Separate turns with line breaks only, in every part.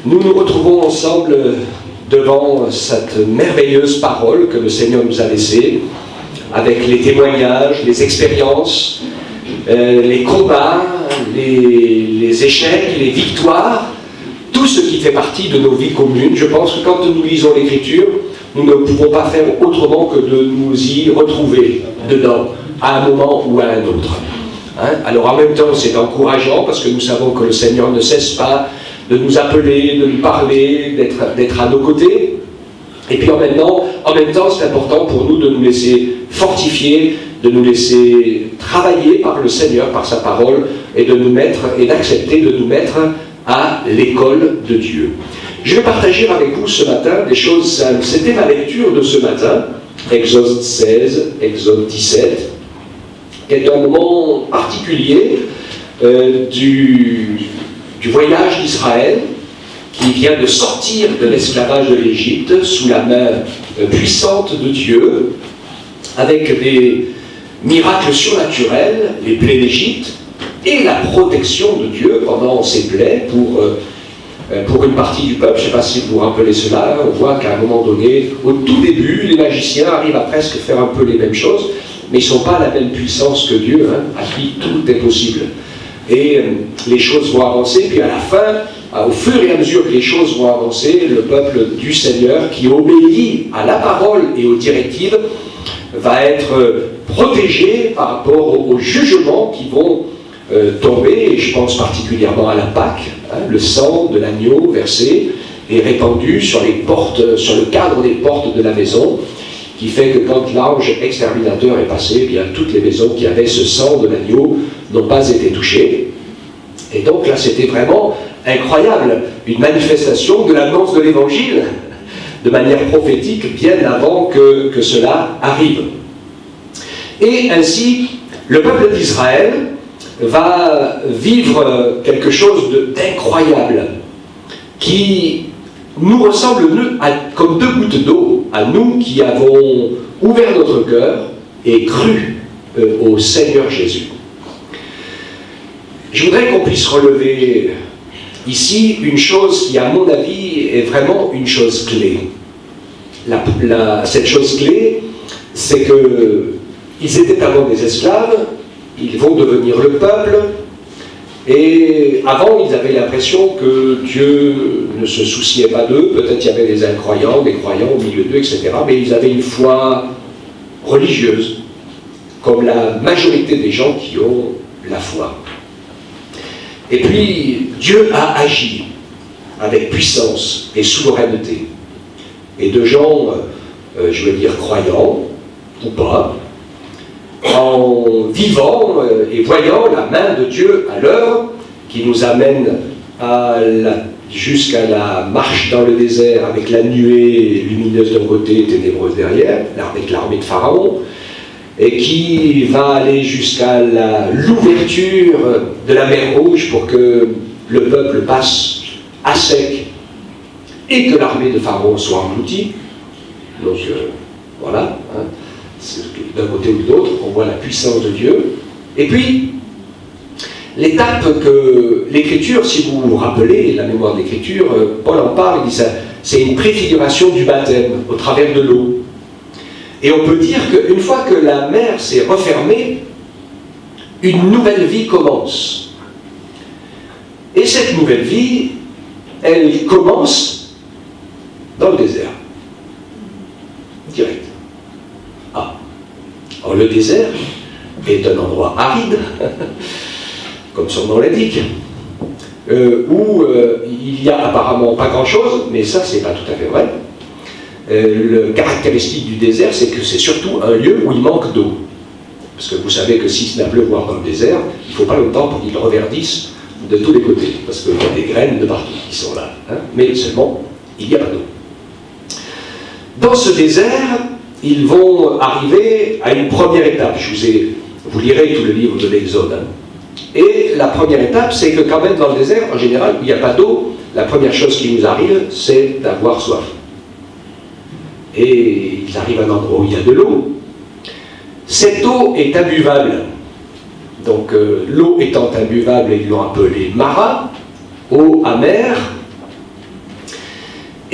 Nous nous retrouvons ensemble devant cette merveilleuse parole que le Seigneur nous a laissée, avec les témoignages, les expériences, les combats, les échecs, les victoires, tout ce qui fait partie de nos vies communes. Je pense que quand nous lisons l'Écriture, nous ne pouvons pas faire autrement que de nous y retrouver dedans, à un moment ou à un autre. Alors en même temps, c'est encourageant, parce que nous savons que le Seigneur ne cesse pas de nous appeler, de nous parler, d'être à nos côtés. Et puis en même temps, c'est important pour nous de nous laisser fortifier, de nous laisser travailler par le Seigneur, par sa parole, et d'accepter de nous mettre à l'école de Dieu. Je vais partager avec vous ce matin des choses simples. C'était ma lecture de ce matin, Exode 16, Exode 17, qui est un moment particulier du voyage d'Israël, qui vient de sortir de l'esclavage de l'Égypte sous la main puissante de Dieu, avec des miracles surnaturels, les plaies d'Égypte, et la protection de Dieu pendant ces plaies pour une partie du peuple. Je ne sais pas si vous vous rappelez cela, on voit qu'à un moment donné, au tout début, les magiciens arrivent à presque faire un peu les mêmes choses, mais ils ne sont pas à la même puissance que Dieu, à qui tout est possible. Et les choses vont avancer, puis à la fin, au fur et à mesure que les choses vont avancer, le peuple du Seigneur, qui obéit à la parole et aux directives, va être protégé par rapport aux jugements qui vont tomber, et je pense particulièrement à la Pâque, le sang de l'agneau versé et répandu sur les portes, sur le cadre des portes de la maison, qui fait que quand l'ange exterminateur est passé, eh bien, toutes les maisons qui avaient ce sang de l'agneau n'ont pas été touchées. Et donc là, c'était vraiment incroyable, une manifestation de l'annonce de l'Évangile, de manière prophétique, bien avant que cela arrive. Et ainsi, le peuple d'Israël va vivre quelque chose d'incroyable, qui nous ressemble comme deux gouttes d'eau à nous qui avons ouvert notre cœur et cru au Seigneur Jésus. Je voudrais qu'on puisse relever ici une chose qui, à mon avis, est vraiment une chose clé. Cette chose clé, c'est qu'ils étaient avant des esclaves, ils vont devenir le peuple, et avant, ils avaient l'impression que Dieu ne se souciait pas d'eux. Peut-être il y avait des incroyants, des croyants au milieu d'eux, etc. Mais ils avaient une foi religieuse, comme la majorité des gens qui ont la foi. Et puis, Dieu a agi avec puissance et souveraineté. Et de gens, je veux dire, croyants, ou pas, en vivant et voyant la main de Dieu à l'œuvre, qui nous amène jusqu'à la marche dans le désert avec la nuée lumineuse d'un côté et ténébreuse derrière, avec l'armée de Pharaon, et qui va aller jusqu'à l'ouverture de la mer Rouge pour que le peuple passe à sec et que l'armée de Pharaon soit engloutie. Donc voilà, d'un côté ou de l'autre, on voit la puissance de Dieu. Et puis, l'étape que l'Écriture, si vous vous rappelez la mémoire de l'Écriture, Paul en parle, il dit ça, c'est une préfiguration du baptême au travers de l'eau. Et on peut dire qu'une fois que la mer s'est refermée, une nouvelle vie commence. Et cette nouvelle vie, elle commence dans le désert. Direct. Alors le désert est un endroit aride, comme son nom l'indique, où il n'y a apparemment pas grand-chose, mais ça, c'est pas tout à fait vrai. Le caractéristique du désert, c'est que c'est surtout un lieu où il manque d'eau. Parce que vous savez que si se met à pleuvoir dans le désert, il ne faut pas longtemps pour qu'il reverdisse de tous les côtés, parce qu'il y a des graines de partout qui sont là. Mais seulement, il n'y a pas d'eau. Dans ce désert, ils vont arriver à une première étape. Vous lirez tout le livre de l'Exode. Et la première étape, c'est que quand même dans le désert, en général, où il n'y a pas d'eau, la première chose qui nous arrive, c'est d'avoir soif. Et ils arrivent à un endroit où il y a de l'eau. Cette eau est imbuvable. Donc l'eau étant imbuvable, ils l'ont appelée Mara, eau amère,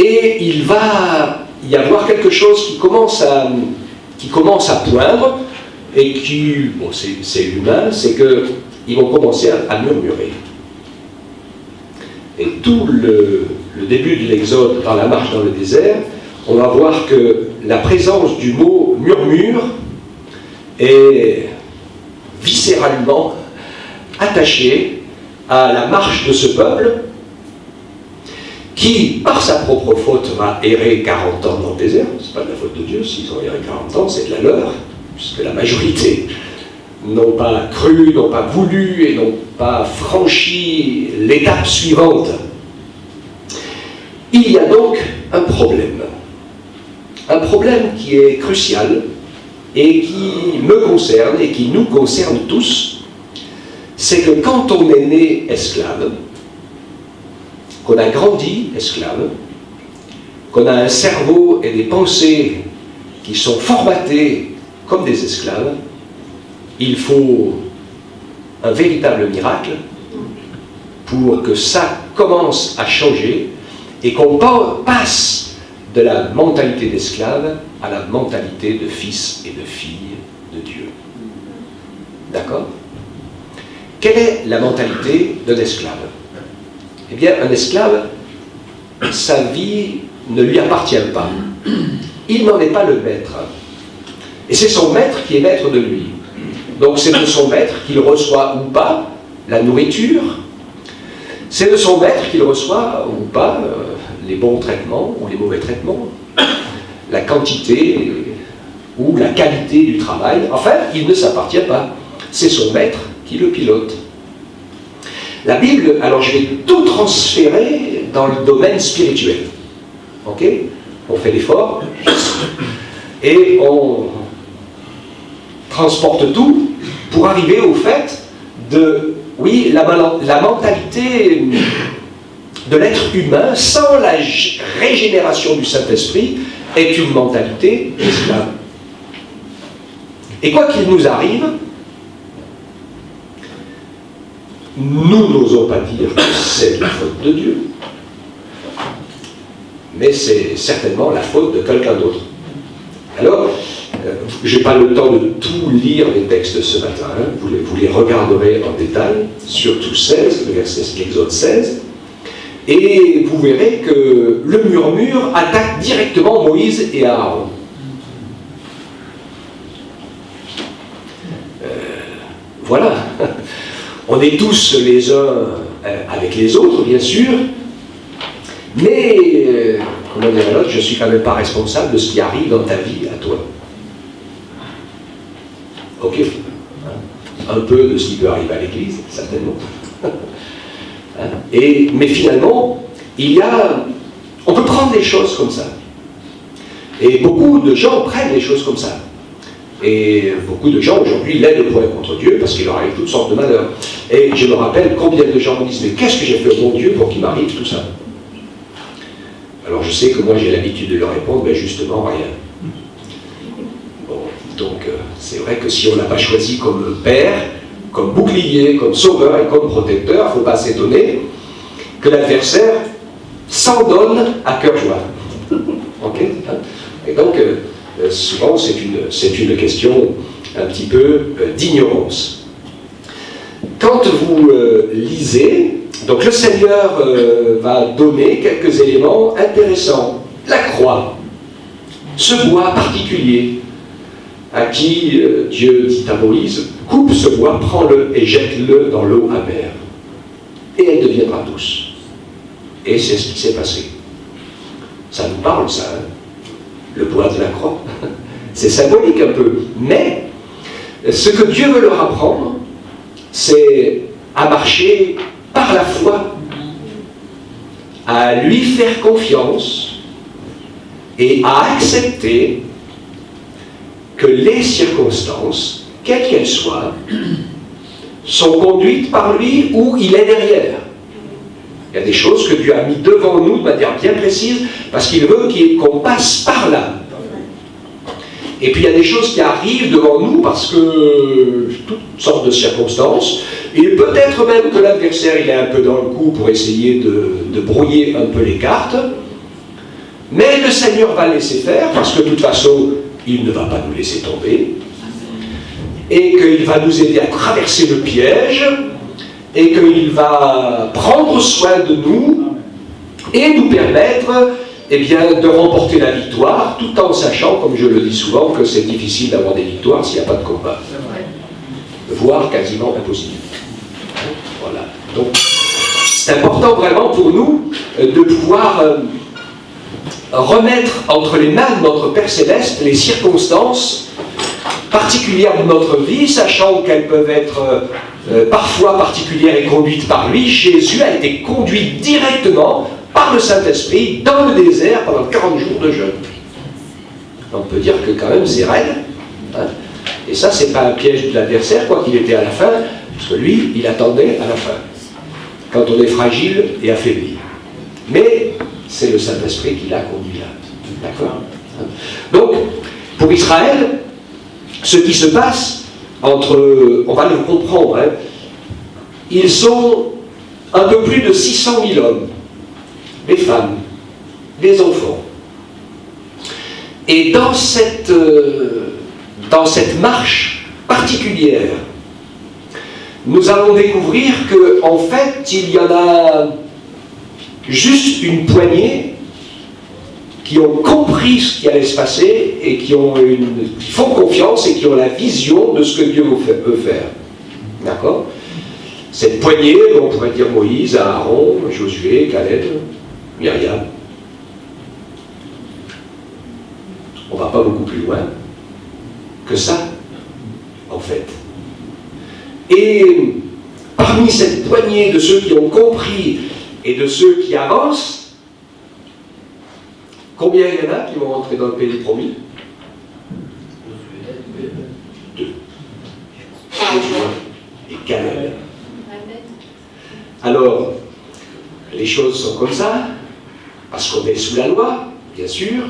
et il va y avoir quelque chose qui commence à poindre, et qui, bon, c'est humain, c'est qu'ils vont commencer à murmurer. Et tout le début de l'Exode, dans la marche dans le désert, on va voir que la présence du mot murmure est viscéralement attachée à la marche de ce peuple qui, par sa propre faute, va errer 40 ans dans le désert. Ce n'est pas de la faute de Dieu, s'ils ont erré 40 ans, c'est de la leur, puisque la majorité n'ont pas cru, n'ont pas voulu et n'ont pas franchi l'étape suivante. Il y a donc un problème qui est crucial et qui me concerne et qui nous concerne tous, c'est que quand on est né esclave, qu'on a grandi esclave, qu'on a un cerveau et des pensées qui sont formatés comme des esclaves, il faut un véritable miracle pour que ça commence à changer et qu'on passe de la mentalité d'esclave à la mentalité de fils et de filles de Dieu. D'accord? Quelle est la mentalité d'un esclave? Eh bien, un esclave, sa vie ne lui appartient pas. Il n'en est pas le maître. Et c'est son maître qui est maître de lui. Donc c'est de son maître qu'il reçoit ou pas la nourriture, c'est de son maître qu'il reçoit ou pas les bons traitements ou les mauvais traitements, la quantité ou la qualité du travail. Enfin, il ne s'appartient pas. C'est son maître qui le pilote. La Bible, alors je vais tout transférer dans le domaine spirituel. Ok? On fait l'effort et on transporte tout pour arriver au fait de, oui, la mentalité de l'être humain sans la régénération du Saint-Esprit est une mentalité esclave. Et quoi qu'il nous arrive, nous n'osons pas dire que c'est de la faute de Dieu, mais c'est certainement la faute de quelqu'un d'autre. Alors, je n'ai pas le temps de tout lire les textes ce matin, hein. Vous les regarderez en détail, surtout 16, le verset l'Exode 16, et vous verrez que le murmure attaque directement Moïse et Aaron. Voilà. On est tous les uns avec les autres, bien sûr, mais, comment dire l'autre, je ne suis quand même pas responsable de ce qui arrive dans ta vie à toi. Ok, un peu de ce qui peut arriver à l'Église, certainement. Mais finalement, on peut prendre les choses comme ça. Et beaucoup de gens prennent les choses comme ça. Et beaucoup de gens aujourd'hui lèvent le poing contre Dieu parce qu'il leur arrive toutes sortes de malheurs. Et je me rappelle combien de gens me disent « Mais qu'est-ce que j'ai fait au bon Dieu pour qu'il m'arrive tout ça ?» Alors je sais que moi j'ai l'habitude de leur répondre « Ben justement, rien. » Bon, donc c'est vrai que si on n'a pas choisi comme père, comme bouclier, comme sauveur et comme protecteur, il ne faut pas s'étonner que l'adversaire s'en donne à cœur joie. Ok? Et donc, souvent, c'est une question un petit peu d'ignorance. Quand vous lisez, donc le Seigneur va donner quelques éléments intéressants. La croix, ce bois particulier, à qui Dieu dit à Moïse, coupe ce bois, prends-le et jette-le dans l'eau amère. Et elle deviendra douce. Et c'est ce qui s'est passé. Ça nous parle, ça, hein? Le bois de la croix. C'est symbolique un peu. Mais, ce que Dieu veut leur apprendre, c'est à marcher par la foi, à lui faire confiance et à accepter que les circonstances, quelles qu'elles soient, sont conduites par lui ou il est derrière. Il y a des choses que Dieu a mis devant nous de manière bien précise parce qu'il veut qu'on passe par là. Et puis il y a des choses qui arrivent devant nous parce que toutes sortes de circonstances, et peut-être même que l'adversaire il est un peu dans le coup pour essayer de brouiller un peu les cartes, Mais le Seigneur va laisser faire, parce que de toute façon, il ne va pas nous laisser tomber, et qu'il va nous aider à traverser le piège, et qu'il va prendre soin de nous, et nous permettre eh bien, de remporter la victoire, tout en sachant, comme je le dis souvent, que c'est difficile d'avoir des victoires s'il n'y a pas de combat. Voire quasiment impossible. Voilà. Donc, c'est important vraiment pour nous de pouvoir remettre entre les mains de notre Père Céleste les circonstances particulières de notre vie, sachant qu'elles peuvent être parfois particulières et conduites par lui. Jésus a été conduit directement par le Saint-Esprit dans le désert pendant 40 jours de jeûne. On peut dire que quand même c'est raide. Hein. Et ça, c'est pas un piège de l'adversaire, quoi qu'il était à la fin, parce que lui, il attendait à la fin, quand on est fragile et affaibli. Mais c'est le Saint-Esprit qui l'a conduit là. D'accord ? Donc, pour Israël, ce qui se passe entre, on va le comprendre, hein, ils sont un peu plus de 600 000 hommes, des femmes, des enfants. Et dans cette marche particulière, nous allons découvrir qu'en fait, il y en a juste une poignée qui ont compris ce qui allait se passer et qui font confiance et qui ont la vision de ce que Dieu veut faire. D'accord ? Cette poignée, on pourrait dire Moïse, Aaron, Josué, Caleb, Myriam. On ne va pas beaucoup plus loin que ça, en fait. Et parmi cette poignée de ceux qui ont compris et de ceux qui avancent, combien il y en a qui vont rentrer dans le pays promis? 2. Josué et Caleb. Alors, les choses sont comme ça, parce qu'on est sous la loi, bien sûr,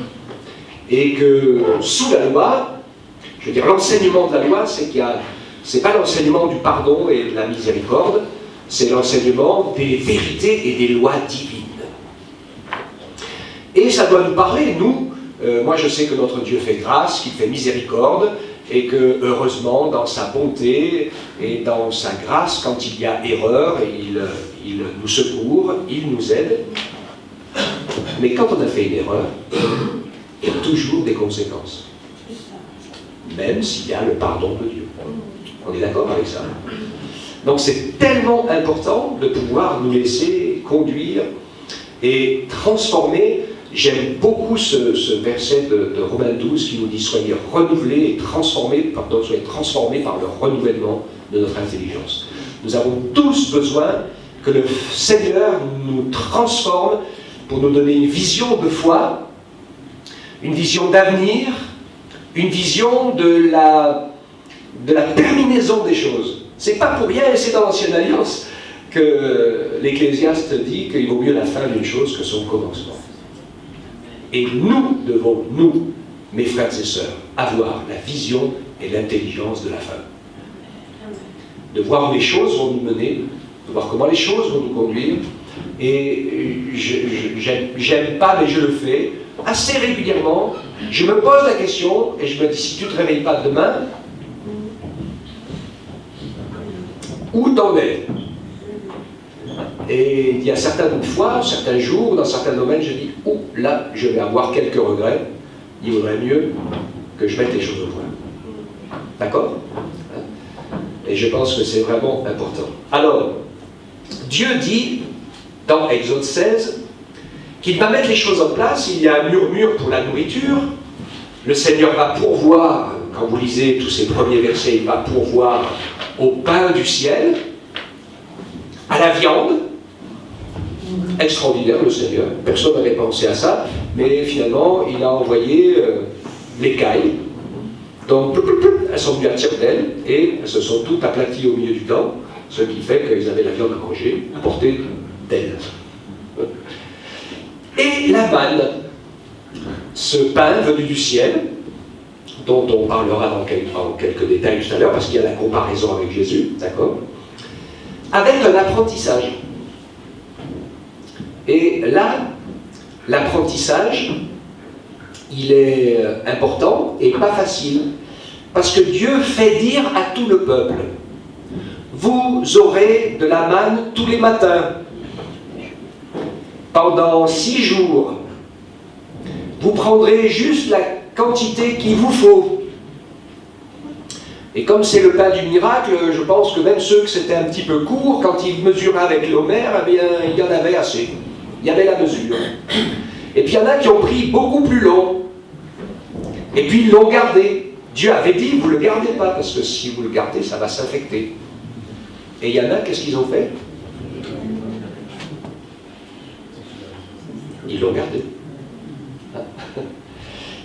et que sous la loi, je veux dire, l'enseignement de la loi, c'est pas l'enseignement du pardon et de la miséricorde, c'est l'enseignement des vérités et des lois divines. Et ça doit nous parler, nous, moi je sais que notre Dieu fait grâce, qu'il fait miséricorde, et que, heureusement, dans sa bonté et dans sa grâce, quand il y a erreur, il nous secourt, il nous aide. Mais quand on a fait une erreur, il y a toujours des conséquences. Même s'il y a le pardon de Dieu. On est d'accord avec ça? Donc c'est tellement important de pouvoir nous laisser conduire et transformer. J'aime beaucoup ce verset de Romains 12 qui nous dit « Soyez renouvelés et transformés, soyez transformés par le renouvellement de notre intelligence. » Nous avons tous besoin que le Seigneur nous transforme pour nous donner une vision de foi, une vision d'avenir, une vision de la terminaison des choses. C'est pas pour rien, et c'est dans l'Ancienne Alliance que l'Ecclésiaste dit qu'il vaut mieux la fin d'une chose que son commencement. Et nous devons, nous, mes frères et sœurs, avoir la vision et l'intelligence de la fin. De voir où les choses vont nous mener, de voir comment les choses vont nous conduire. Et j'aime pas, mais je le fais assez régulièrement. Je me pose la question et je me dis, si tu ne te réveilles pas demain, où t'en es? Et il y a certaines fois, certains jours, dans certains domaines, je dis, oh là, je vais avoir quelques regrets, il vaudrait mieux que je mette les choses au point. D'accord? Et je pense que c'est vraiment important. Alors, Dieu dit, dans Exode 16, qu'il va mettre les choses en place. Il y a un murmure pour la nourriture. Le Seigneur va pourvoir, quand vous lisez tous ces premiers versets, il va pourvoir au pain du ciel, à la viande. Extraordinaire, le Seigneur. Personne n'avait pensé à ça, mais finalement, il a envoyé l'écaille. Donc, elles sont venues à tire-d'aile et elles se sont toutes aplaties au milieu du camp, ce qui fait qu'ils avaient la viande à manger à portée d'elles. Et la manne, ce pain venu du ciel, dont on parlera dans quelques détails tout à l'heure, parce qu'il y a la comparaison avec Jésus, d'accord, avec un apprentissage. Et là, l'apprentissage, il est important et pas facile, parce que Dieu fait dire à tout le peuple, vous aurez de la manne tous les matins, pendant 6 jours, vous prendrez juste la quantité qu'il vous faut. Et comme c'est le pain du miracle, je pense que même ceux que c'était un petit peu court, quand ils mesuraient avec l'homère, eh bien, il y en avait assez. Il y avait la mesure. Et puis il y en a qui ont pris beaucoup plus long. Et puis ils l'ont gardé. Dieu avait dit, vous ne le gardez pas, parce que si vous le gardez, ça va s'infecter. Et il y en a, qu'est-ce qu'ils ont fait? Ils l'ont gardé.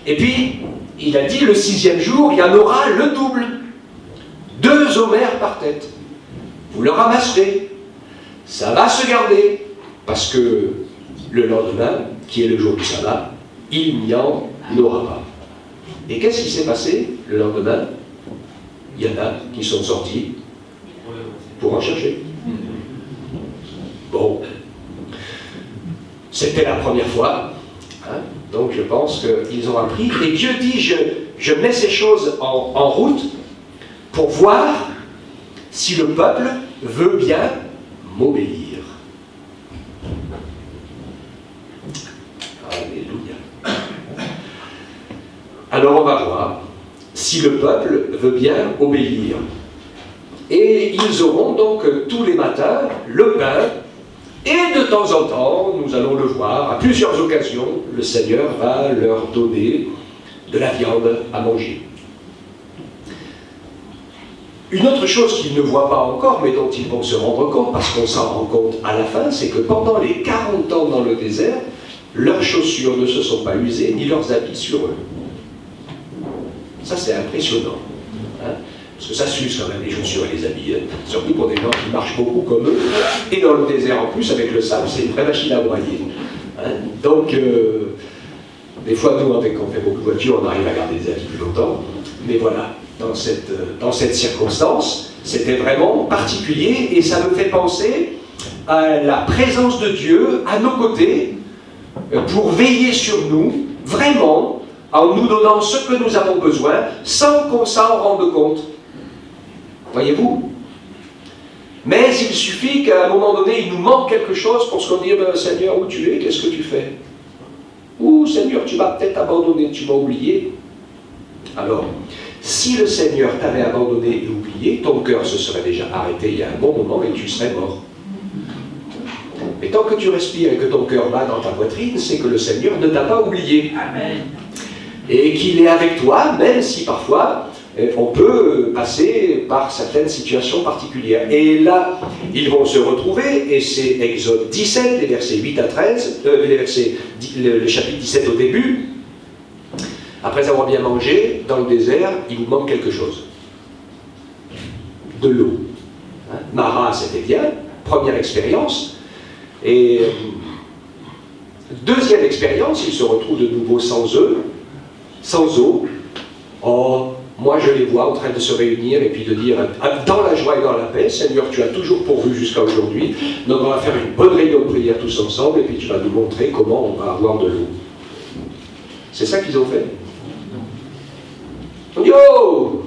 Et puis, il a dit, le 6e jour, il y en aura le double. 2 homères par tête. Vous le ramasserez. Ça va se garder. Parce que le lendemain, qui est le jour du sabbat, il n'y en aura pas. Et qu'est-ce qui s'est passé le lendemain? Il y en a qui sont sortis pour en chercher. Bon. C'était la première fois. Hein? Donc je pense qu'ils ont appris. Et Dieu dit, je mets ces choses en route pour voir si le peuple veut bien m'obéir. Alléluia. Alors on va voir si le peuple veut bien obéir. Et ils auront donc tous les matins le pain, et de temps en temps, nous allons le voir, à plusieurs occasions, le Seigneur va leur donner de la viande à manger. Une autre chose qu'ils ne voient pas encore, mais dont ils vont se rendre compte, parce qu'on s'en rend compte à la fin, c'est que pendant les 40 ans dans le désert, leurs chaussures ne se sont pas usées, ni leurs habits sur eux. Ça, c'est impressionnant. Hein? Parce que ça s'use quand même, les chaussures et les habits. Hein? Surtout pour des gens qui marchent beaucoup comme eux. Et dans le désert, en plus, avec le sable, c'est une vraie machine à broyer. Hein? Donc, des fois, nous, avec on fait beaucoup de voitures, on arrive à garder des habits plus longtemps. Mais voilà, dans cette circonstance, c'était vraiment particulier. Et ça me fait penser à la présence de Dieu à nos côtés, pour veiller sur nous, vraiment, en nous donnant ce que nous avons besoin, sans qu'on s'en rende compte. Voyez-vous? Mais il suffit qu'à un moment donné, il nous manque quelque chose pour se dire, Seigneur, où tu es, qu'est-ce que tu fais? Ou Seigneur, tu m'as peut-être abandonné, tu m'as oublié. Alors, si le Seigneur t'avait abandonné et oublié, ton cœur se serait déjà arrêté il y a un bon moment et tu serais mort. Mais tant que tu respires et que ton cœur bat dans ta poitrine, c'est que le Seigneur ne t'a pas oublié. Amen. Et qu'il est avec toi, même si parfois on peut passer par certaines situations particulières. Et là, ils vont se retrouver, et c'est Exode 17, les versets 8 à 13, le chapitre 17 au début. Après avoir bien mangé, dans le désert, il nous manque quelque chose. De l'eau. Hein? Mara, c'était bien, première expérience. Et deuxième expérience, ils se retrouvent de nouveau sans eux, sans eau. Oh, moi je les vois en train de se réunir et puis de dire dans la joie et dans la paix, Seigneur, tu as toujours pourvu jusqu'à aujourd'hui, donc on va faire une bonne réunion de prière tous ensemble et puis tu vas nous montrer comment on va avoir de l'eau. C'est ça qu'ils ont fait. On dit oh!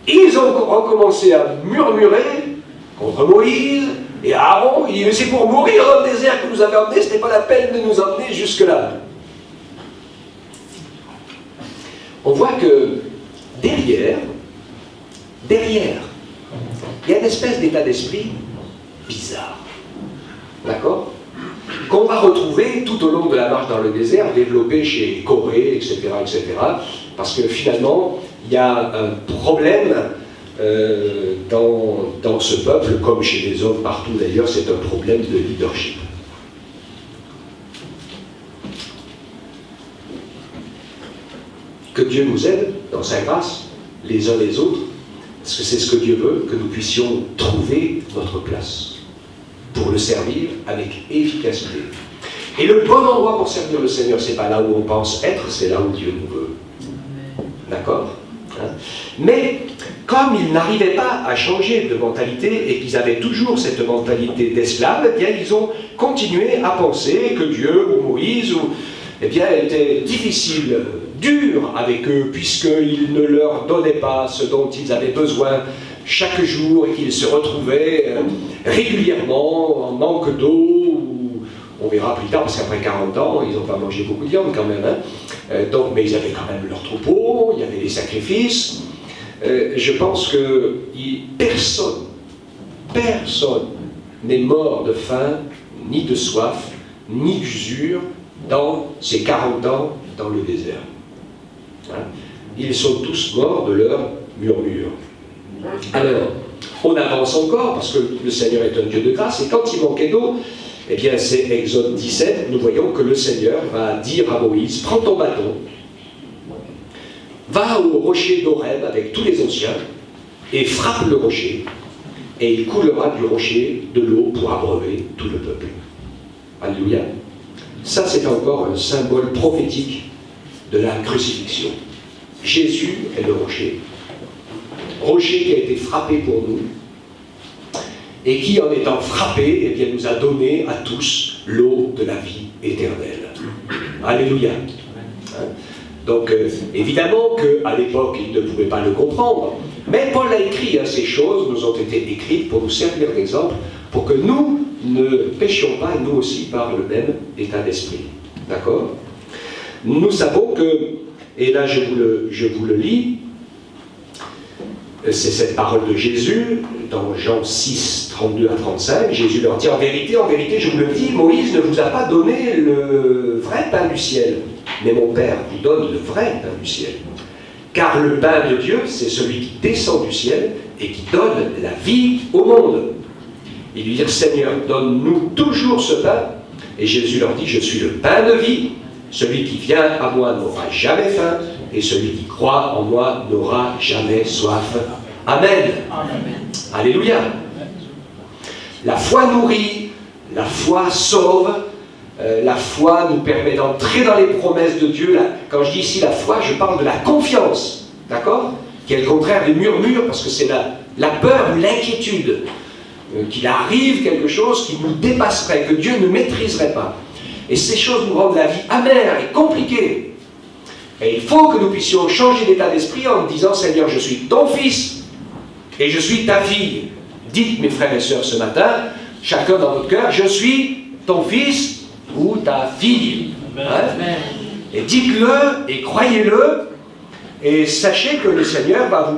Ils ont recommencé à murmurer contre Moïse et Aaron. Il dit, mais c'est pour mourir dans le désert que vous avez emmené, ce n'est pas la peine de nous emmener jusque-là. On voit que derrière, il y a une espèce d'état d'esprit bizarre. D'accord? Qu'on va retrouver tout au long de la marche dans le désert, développé chez Corée, etc., etc. Parce que finalement, il y a un problème dans ce peuple, comme chez les hommes partout d'ailleurs, c'est un problème de leadership. Que Dieu nous aide dans sa grâce, les uns les autres, parce que c'est ce que Dieu veut, que nous puissions trouver notre place pour le servir avec efficacité. Et le bon endroit pour servir le Seigneur, c'est pas là où on pense être, c'est là où Dieu nous veut. D'accord? Hein? Mais comme ils n'arrivaient pas à changer de mentalité et qu'ils avaient toujours cette mentalité d'esclave, eh bien ils ont continué à penser que Dieu ou Moïse ou eh bien, était difficile, dur avec eux, puisqu'il ne leur donnait pas ce dont ils avaient besoin chaque jour et qu'ils se retrouvaient régulièrement en manque d'eau. On verra plus tard, parce qu'après 40 ans, ils n'ont pas mangé beaucoup de viande quand même. Donc, mais ils avaient quand même leur troupeau, il y avait des sacrifices. Je pense que personne n'est mort de faim, ni de soif, ni d'usure dans ces 40 ans dans le désert. Hein? Ils sont tous morts de leur murmure. Alors, on avance encore, parce que le Seigneur est un Dieu de grâce, et quand il manquait d'eau, eh bien c'est Exode 17, nous voyons que le Seigneur va dire à Moïse, prends ton bâton, va au rocher d'Horeb avec tous les anciens, et frappe le rocher, et il coulera du rocher de l'eau pour abreuver tout le peuple. Alléluia. Ça, c'est encore un symbole prophétique de la crucifixion. Jésus est le rocher. Rocher qui a été frappé pour nous, et qui, en étant frappé, eh bien, nous a donné à tous l'eau de la vie éternelle. Alléluia. Hein? Donc, évidemment qu'à l'époque, ils ne pouvaient pas le comprendre, mais Paul a écrit, hein, ces choses nous ont été écrites pour nous servir d'exemple, pour que nous ne péchions pas, nous aussi, par le même état d'esprit. D'accord? Nous savons que, et là je vous le lis, c'est cette parole de Jésus, dans Jean 6, 32 à 35, Jésus leur dit, en vérité, je vous le dis, Moïse ne vous a pas donné le vrai pain du ciel, mais mon Père vous donne le vrai pain du ciel. Car le pain de Dieu, c'est celui qui descend du ciel et qui donne la vie au monde. Ils lui dirent, Seigneur, donne-nous toujours ce pain. Et Jésus leur dit, je suis le pain de vie. Celui qui vient à moi n'aura jamais faim, et celui qui croit en moi n'aura jamais soif. Amen. Amen. Alléluia. La foi nourrit, la foi sauve, la foi nous permet d'entrer dans les promesses de Dieu. Quand je dis ici la foi, je parle de la confiance, d'accord? Qui est le contraire des murmures, parce que c'est la peur ou l'inquiétude. Qu'il arrive quelque chose qui nous dépasserait, que Dieu ne maîtriserait pas. Et ces choses nous rendent la vie amère et compliquée. Et il faut que nous puissions changer d'état d'esprit en disant, Seigneur, je suis ton fils et je suis ta fille. Dites, mes frères et sœurs, ce matin, chacun dans votre cœur, je suis ton fils ou ta fille. Hein? Et dites-le et croyez-le. Et sachez que le Seigneur va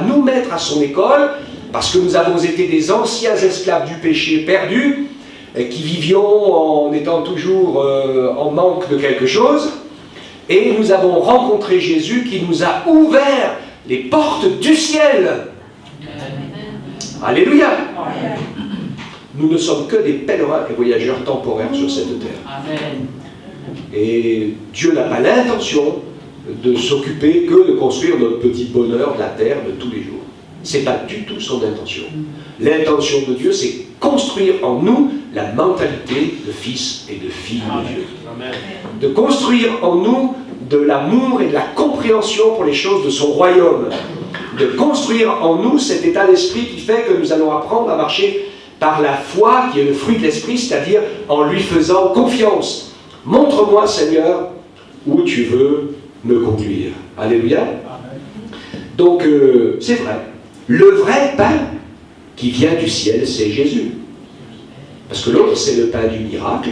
nous mettre à son école, parce que nous avons été des anciens esclaves du péché perdus, qui vivions en étant toujours en manque de quelque chose, et nous avons rencontré Jésus qui nous a ouvert les portes du ciel. Alléluia. Nous ne sommes que des pèlerins et voyageurs temporaires sur cette terre. Et Dieu n'a pas l'intention de s'occuper que de construire notre petit bonheur de la terre de tous les jours. Ce n'est pas du tout son intention. L'intention de Dieu, c'est construire en nous la mentalité de fils et de filles de Dieu. Amen. De construire en nous de l'amour et de la compréhension pour les choses de son royaume. De construire en nous cet état d'esprit qui fait que nous allons apprendre à marcher par la foi, qui est le fruit de l'esprit, c'est-à-dire en lui faisant confiance. Montre-moi, Seigneur, où tu veux me conduire. Alléluia. Donc, c'est vrai. Le vrai pain qui vient du ciel, c'est Jésus. Parce que l'autre, c'est le pain du miracle.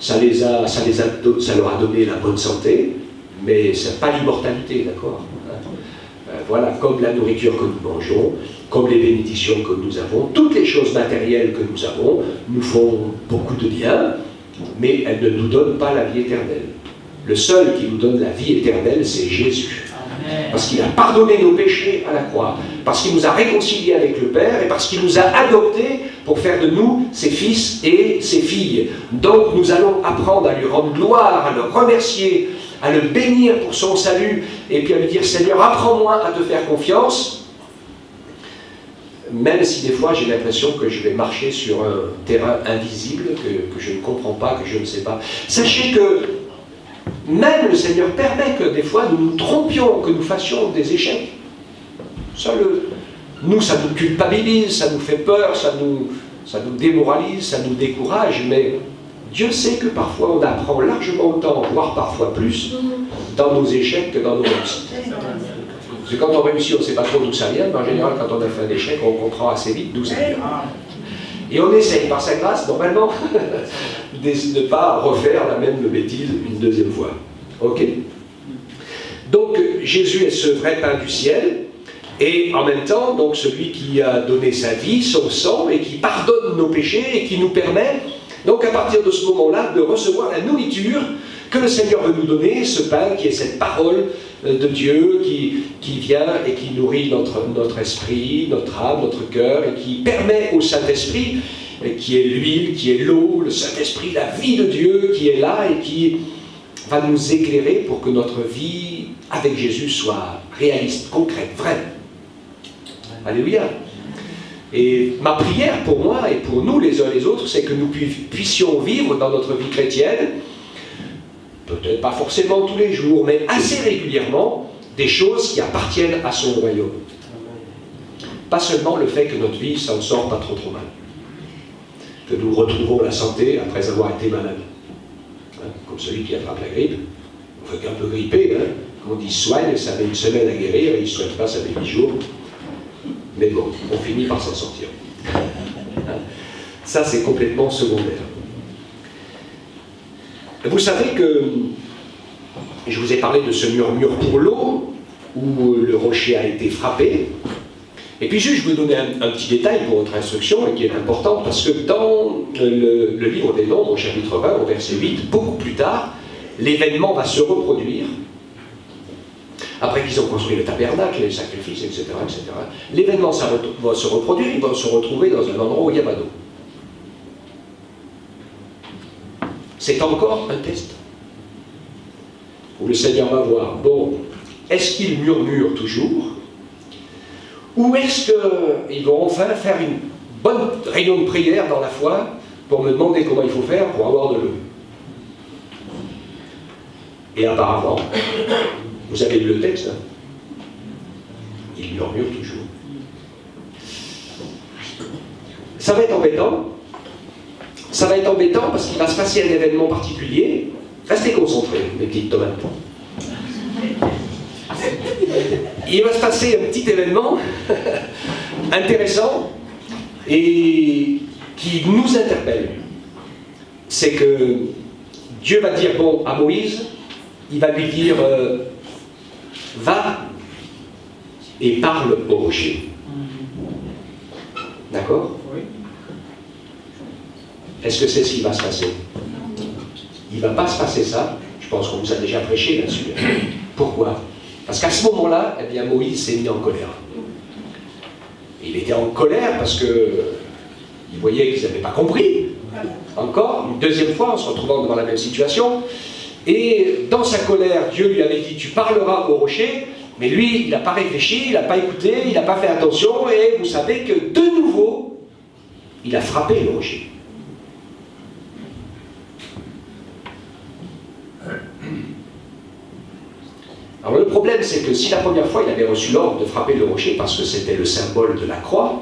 Ça leur a donné la bonne santé, mais ce n'est pas l'immortalité, d'accord? Voilà, comme la nourriture que nous mangeons, comme les bénédictions que nous avons, toutes les choses matérielles que nous avons nous font beaucoup de bien, mais elles ne nous donnent pas la vie éternelle. Le seul qui nous donne la vie éternelle, c'est Jésus. Parce qu'il a pardonné nos péchés à la croix, parce qu'il nous a réconciliés avec le Père, et parce qu'il nous a adoptés pour faire de nous ses fils et ses filles. Donc nous allons apprendre à lui rendre gloire, à le remercier, à le bénir pour son salut, et puis à lui dire, Seigneur, apprends-moi à te faire confiance, même si des fois j'ai l'impression que je vais marcher sur un terrain invisible, que je ne comprends pas, que je ne sais pas. Sachez que même le Seigneur permet que des fois nous nous trompions, que nous fassions des échecs. Ça nous culpabilise, ça nous fait peur, ça nous démoralise, ça nous décourage, mais Dieu sait que parfois on apprend largement autant, voire parfois plus, dans nos échecs que dans nos réussites. Parce que quand on réussit, on ne sait pas trop d'où ça vient, mais en général, quand on a fait un échec, on comprend assez vite d'où ça vient. Et on essaye, par sa grâce, normalement, de ne pas refaire la même bêtise une deuxième fois. Ok? Donc, Jésus est ce vrai pain du ciel, et en même temps, donc, celui qui a donné sa vie, son sang, et qui pardonne nos péchés, et qui nous permet, donc, à partir de ce moment-là, de recevoir la nourriture que le Seigneur veut nous donner, ce pain qui est cette parole de Dieu qui vient et qui nourrit notre esprit, notre âme, notre cœur, et qui permet au Saint-Esprit, qui est l'huile, qui est l'eau, le Saint-Esprit, la vie de Dieu qui est là et qui va nous éclairer pour que notre vie avec Jésus soit réaliste, concrète, vraie. Alléluia. Et ma prière pour moi et pour nous les uns les autres, c'est que nous puissions vivre dans notre vie chrétienne, peut-être pas forcément tous les jours, mais assez régulièrement, des choses qui appartiennent à son royaume. Pas seulement le fait que notre vie s'en sort pas trop mal. Que nous retrouvons la santé après avoir été malade. Hein, comme celui qui attrape la grippe. On fait qu'un peu gripper, hein. Quand il soigne, ça met une semaine à guérir, et il ne soigne pas, ça met 8 jours. Mais bon, on finit par s'en sortir. Ça, c'est complètement secondaire. Vous savez que, je vous ai parlé de ce murmure pour l'eau, où le rocher a été frappé. Et puis juste, je vais vous donner un petit détail pour votre instruction, et qui est important, parce que dans le livre des Nombres, au chapitre 20, au verset 8, beaucoup plus tard, l'événement va se reproduire. Après qu'ils ont construit le tabernacle, les sacrifices, etc., l'événement va se reproduire, ils vont se retrouver dans un endroit où il y a pas d'eau. C'est encore un test. Où le Seigneur va voir, bon, est-ce qu'il murmure toujours? Ou est-ce qu'ils vont enfin faire une bonne réunion de prière dans la foi pour me demander comment il faut faire pour avoir de l'eau? Et apparemment, vous avez lu le texte, hein? Il murmure toujours. Ça va être embêtant. Ça va être embêtant parce qu'il va se passer un événement particulier. Restez concentrés, mes petites tomates. Il va se passer un petit événement intéressant et qui nous interpelle. C'est que Dieu va dire bon à Moïse, il va lui dire va et parle au rocher. D'accord? Oui. Est-ce que c'est ce qui va se passer? Il ne va pas se passer ça. Je pense qu'on vous a déjà prêché là-dessus. Pourquoi? Parce qu'à ce moment-là, eh bien, Moïse s'est mis en colère. Et il était en colère parce qu'il voyait qu'ils n'avaient pas compris. Encore, une deuxième fois, en se retrouvant devant la même situation. Et dans sa colère, Dieu lui avait dit, tu parleras au rocher, mais lui, il n'a pas réfléchi, il n'a pas écouté, il n'a pas fait attention, et vous savez que de nouveau, il a frappé le rocher. Alors le problème, c'est que si la première fois, il avait reçu l'ordre de frapper le rocher, parce que c'était le symbole de la croix,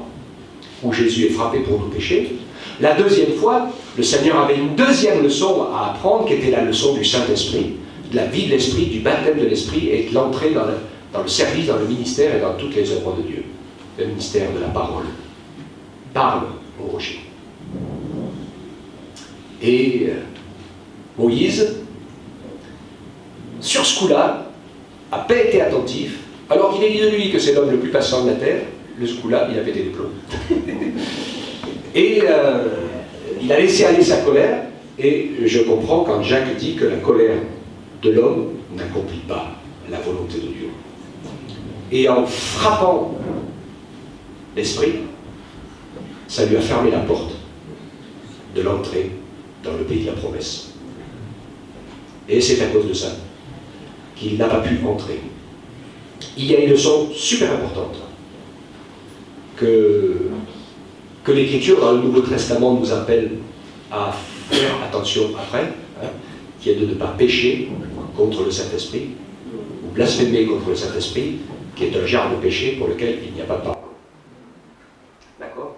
où Jésus est frappé pour nos péchés, la deuxième fois, le Seigneur avait une deuxième leçon à apprendre, qui était la leçon du Saint-Esprit, de la vie de l'Esprit, du baptême de l'Esprit, et de l'entrée dans le service, dans le ministère et dans toutes les œuvres de Dieu. Le ministère de la parole. Parle au rocher. Et Moïse, sur ce coup-là, n'a pas été attentif, alors qu'il est dit de lui que c'est l'homme le plus patient de la terre. Ce coup-là, il a pété des plombs. Et il a laissé aller sa colère, et je comprends quand Jacques dit que la colère de l'homme n'accomplit pas la volonté de Dieu. Et en frappant l'esprit, ça lui a fermé la porte de l'entrée dans le pays de la promesse. Et c'est à cause de ça qu'il n'a pas pu entrer. Il y a une leçon super importante que l'Écriture dans le Nouveau Testament nous appelle à faire attention après, hein, qui est de ne pas pécher contre le Saint-Esprit, ou blasphémer contre le Saint-Esprit, qui est un genre de péché pour lequel il n'y a pas de pardon. D'accord?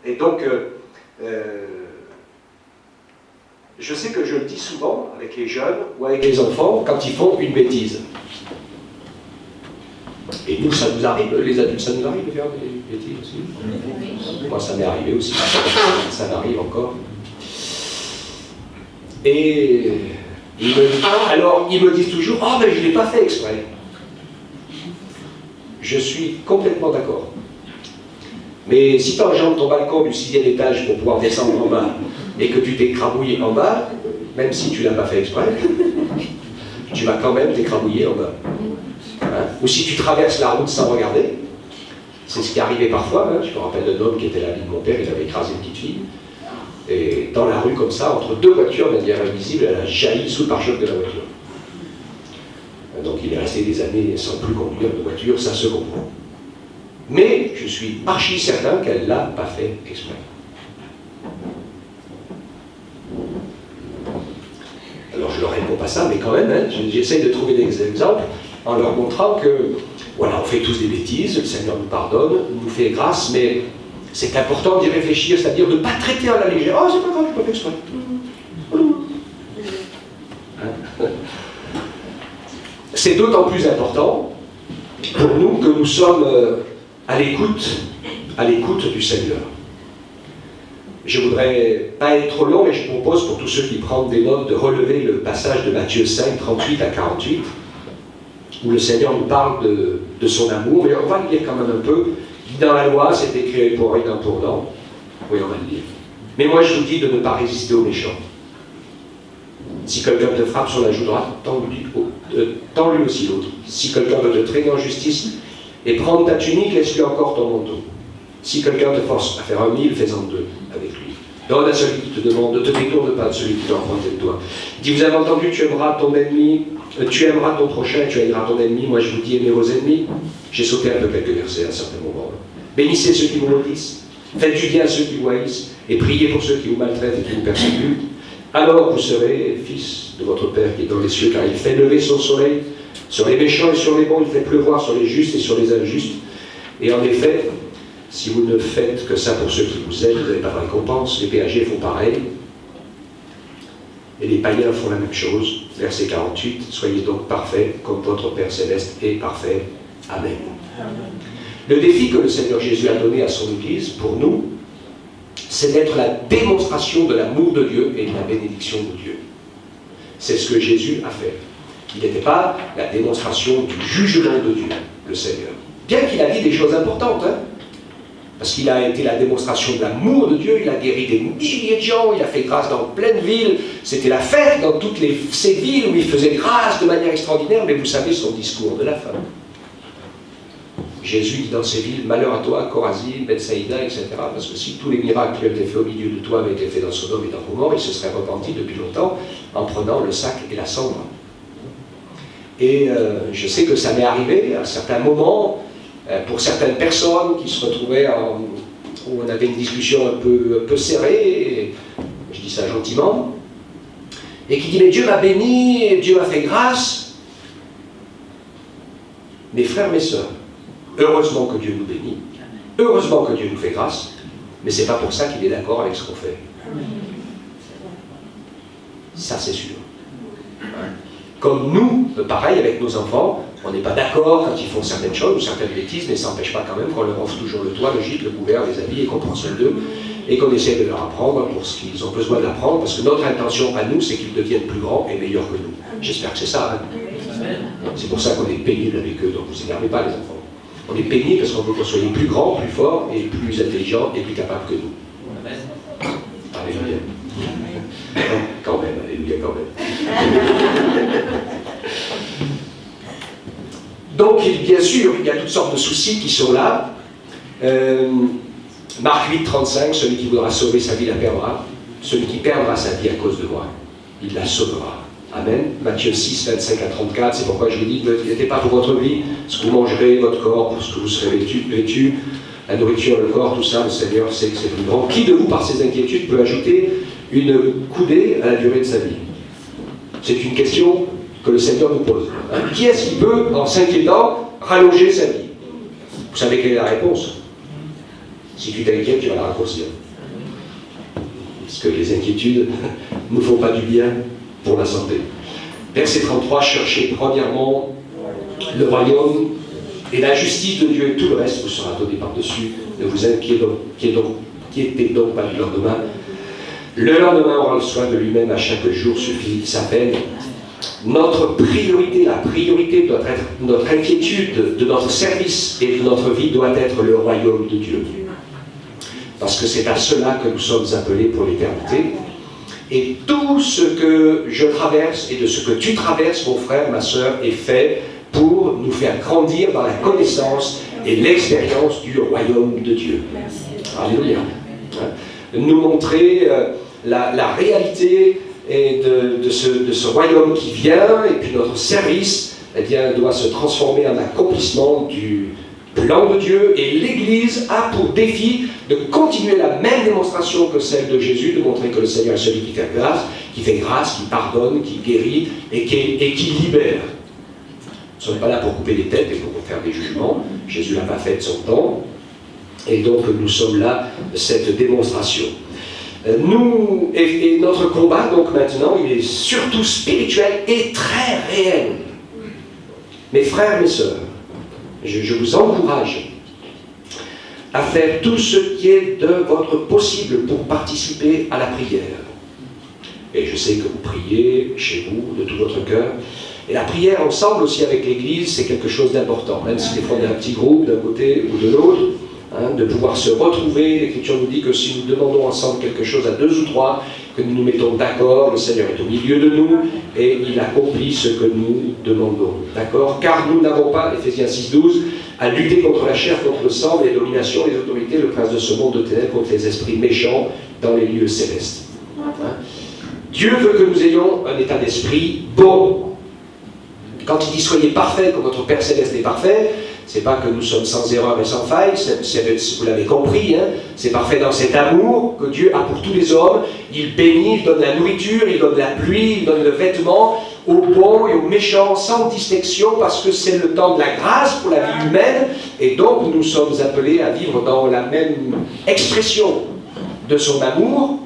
Et donc, ou avec les enfants quand ils font une bêtise. Et nous, ça nous arrive, les adultes, ça nous arrive de faire des bêtises aussi. Moi, ça m'est arrivé aussi. Ça m'arrive encore. Et ils me disent toujours, ah ben je ne l'ai pas fait exprès. Je suis complètement d'accord. Mais si tu enjambes ton balcon du 6e étage pour pouvoir descendre en bas, et que tu t'écrabouilles en bas, même si tu ne l'as pas fait exprès, tu vas quand même t'écrabouiller en bas. Hein? Ou si tu traverses la route sans regarder, c'est ce qui arrivait parfois. Hein? Je me rappelle d'un homme qui était à la vie de mon père, il avait écrasé une petite fille. Et dans la rue comme ça, entre deux voitures, de manière invisible, elle a jailli sous le pare-choc de la voiture. Donc il est resté des années sans plus conduire de voiture, ça se comprend. Mais je suis archi certain qu'elle ne l'a pas fait exprès. Alors je leur réponds pas ça, mais quand même, hein, j'essaie de trouver des exemples en leur montrant que, voilà, on fait tous des bêtises, le Seigneur nous pardonne, nous fait grâce, mais c'est important d'y réfléchir, c'est-à-dire de ne pas traiter à la légère. Oh, c'est pas grave, je n'ai pas fait exprès. Hein? C'est d'autant plus important pour nous que nous sommes à l'écoute du Seigneur. Je ne voudrais pas être trop long, mais je propose pour tous ceux qui prennent des notes de relever le passage de Matthieu 5, 38 à 48, où le Seigneur nous parle de son amour. Mais on va le lire quand même un peu. Dans la loi, c'est écrit pour et pour non. Oui, on va le lire. Mais moi, je vous dis de ne pas résister aux méchants. Si quelqu'un te frappe sur la joue droite, tends-lui aussi l'autre. Si quelqu'un veut te traîner en justice et prendre ta tunique, laisse-lui encore ton manteau. Si quelqu'un te force à faire 1000, fais-en 2 avec lui. Donne à celui qui te demande, ne te détourne pas de celui qui t'a emprunté de toi. Dis, vous avez entendu, tu aimeras ton ennemi, tu aimeras ton prochain, tu haïras ton ennemi. Moi, je vous dis, aimez vos ennemis. J'ai sauté un peu quelques versets à certains moments. Bénissez ceux qui vous maudissent, faites du bien à ceux qui vous haïssent, et priez pour ceux qui vous maltraitent et qui vous persécutent. Alors vous serez fils de votre Père qui est dans les cieux, car il fait lever son soleil sur les méchants et sur les bons, il fait pleuvoir sur les justes et sur les injustes. Et en effet, si vous ne faites que ça pour ceux qui vous aiment, vous n'avez pas de récompense. Les péagers font pareil. Et les païens font la même chose. Verset 48, soyez donc parfaits comme votre Père Céleste est parfait. Amen. Le défi que le Seigneur Jésus a donné à son Église, pour nous, c'est d'être la démonstration de l'amour de Dieu et de la bénédiction de Dieu. C'est ce que Jésus a fait. Il n'était pas la démonstration du jugement de Dieu, le Seigneur. Bien qu'il a dit des choses importantes, hein, parce qu'il a été la démonstration de l'amour de Dieu, il a guéri des milliers de gens, il a fait grâce dans plein de villes, c'était la fête dans toutes ces villes où il faisait grâce de manière extraordinaire, mais vous savez son discours de la fin. Jésus dit dans ces villes, malheur à toi, Chorazine, Bethsaïda, etc. Parce que si tous les miracles qui ont été faits au milieu de toi avaient été faits dans Sodome et dans Gomorrhe, il se serait repenti depuis longtemps en prenant le sac et la cendre. Et je sais que ça m'est arrivé à certains moments, pour certaines personnes qui se retrouvaient où on avait une discussion un peu serrée, et je dis ça gentiment, et qui dit, mais Dieu m'a béni, et Dieu m'a fait grâce. Mes frères, mes sœurs, heureusement que Dieu nous bénit, heureusement que Dieu nous fait grâce, mais c'est pas pour ça qu'il est d'accord avec ce qu'on fait. Ça, c'est sûr. Comme nous, pareil avec nos enfants, on n'est pas d'accord quand ils font certaines choses ou certaines bêtises, mais ça n'empêche pas quand même qu'on leur offre toujours le toit, le gîte, le couvert, les habits, et qu'on prend soin d'eux, et qu'on essaie de leur apprendre pour ce qu'ils ont besoin d'apprendre, parce que notre intention à nous, c'est qu'ils deviennent plus grands et meilleurs que nous. J'espère que c'est ça. Hein. C'est pour ça qu'on est pénible avec eux, donc vous énervez pas les enfants. On est pénible parce qu'on veut que vous soyez plus grands, plus forts, et plus intelligents, et plus capables que nous. Alléluia. Quand même, alléluia, quand même. Donc, bien sûr, il y a toutes sortes de soucis qui sont là. Marc 8, 35, celui qui voudra sauver sa vie la perdra. Celui qui perdra sa vie à cause de moi, il la sauvera. Amen. Matthieu 6, 25 à 34, c'est pourquoi je vous dis, ne inquiétez pas pour votre vie, ce que vous mangerez, votre corps, pour ce que vous serez vêtu, la nourriture, le corps, tout ça, le Seigneur sait que c'est plus grand. Qui de vous, par ses inquiétudes, peut ajouter une coudée à la durée de sa vie? C'est une question que le Seigneur nous pose. Hein? Qui est-ce qui peut, en s'inquiétant, rallonger sa vie? Vous savez quelle est la réponse? Si tu t'inquiètes, tu vas la raccourcir. Parce que les inquiétudes ne font pas du bien pour la santé. Verset 33, cherchez premièrement le royaume et la justice de Dieu, et tout le reste vous sera donné par-dessus. Ne vous inquiétez donc pas du lendemain. Le lendemain aura le soin de lui-même, à chaque jour suffit sa peine. Notre priorité, la priorité doit être, notre inquiétude de notre service et de notre vie doit être le royaume de Dieu. Parce que c'est à cela que nous sommes appelés pour l'éternité. Et tout ce que je traverse et de ce que tu traverses, mon frère, ma sœur, est fait pour nous faire grandir dans la connaissance et l'expérience du royaume de Dieu. Alléluia. Nous montrer la réalité et de ce royaume qui vient, et puis notre service eh bien, doit se transformer en accomplissement du plan de Dieu, et l'Église a pour défi de continuer la même démonstration que celle de Jésus, de montrer que le Seigneur est celui qui fait grâce, qui pardonne, qui guérit et qui libère. Nous ne sommes pas là pour couper des têtes et pour faire des jugements. Jésus ne l'a pas fait de son temps. Et donc nous sommes là, cette démonstration. Et notre combat, donc maintenant, il est surtout spirituel et très réel. Mes frères, mes sœurs, je vous encourage à faire tout ce qui est de votre possible pour participer à la prière. Et je sais que vous priez chez vous, de tout votre cœur. Et la prière ensemble aussi avec l'Église, c'est quelque chose d'important. Même si des fois on est un petit groupe d'un côté ou de l'autre, de pouvoir se retrouver. L'Écriture nous dit que si nous demandons ensemble quelque chose à 2 ou 3, que nous nous mettons d'accord, le Seigneur est au milieu de nous et il accomplit ce que nous demandons. D'accord? Car nous n'avons pas, Éphésiens 6,12, à lutter contre la chair, contre le sang, les dominations, les autorités, le prince de ce monde de ténèbres, contre les esprits méchants dans les lieux célestes. Dieu veut que nous ayons un état d'esprit bon. Quand il dit soyez parfaits comme votre Père Céleste est parfait, c'est pas que nous sommes sans erreur et sans faille, vous l'avez compris, hein, c'est parfait dans cet amour que Dieu a pour tous les hommes. Il bénit, il donne la nourriture, il donne la pluie, il donne le vêtement aux bons et aux méchants sans distinction parce que c'est le temps de la grâce pour la vie humaine et donc nous sommes appelés à vivre dans la même expression de son amour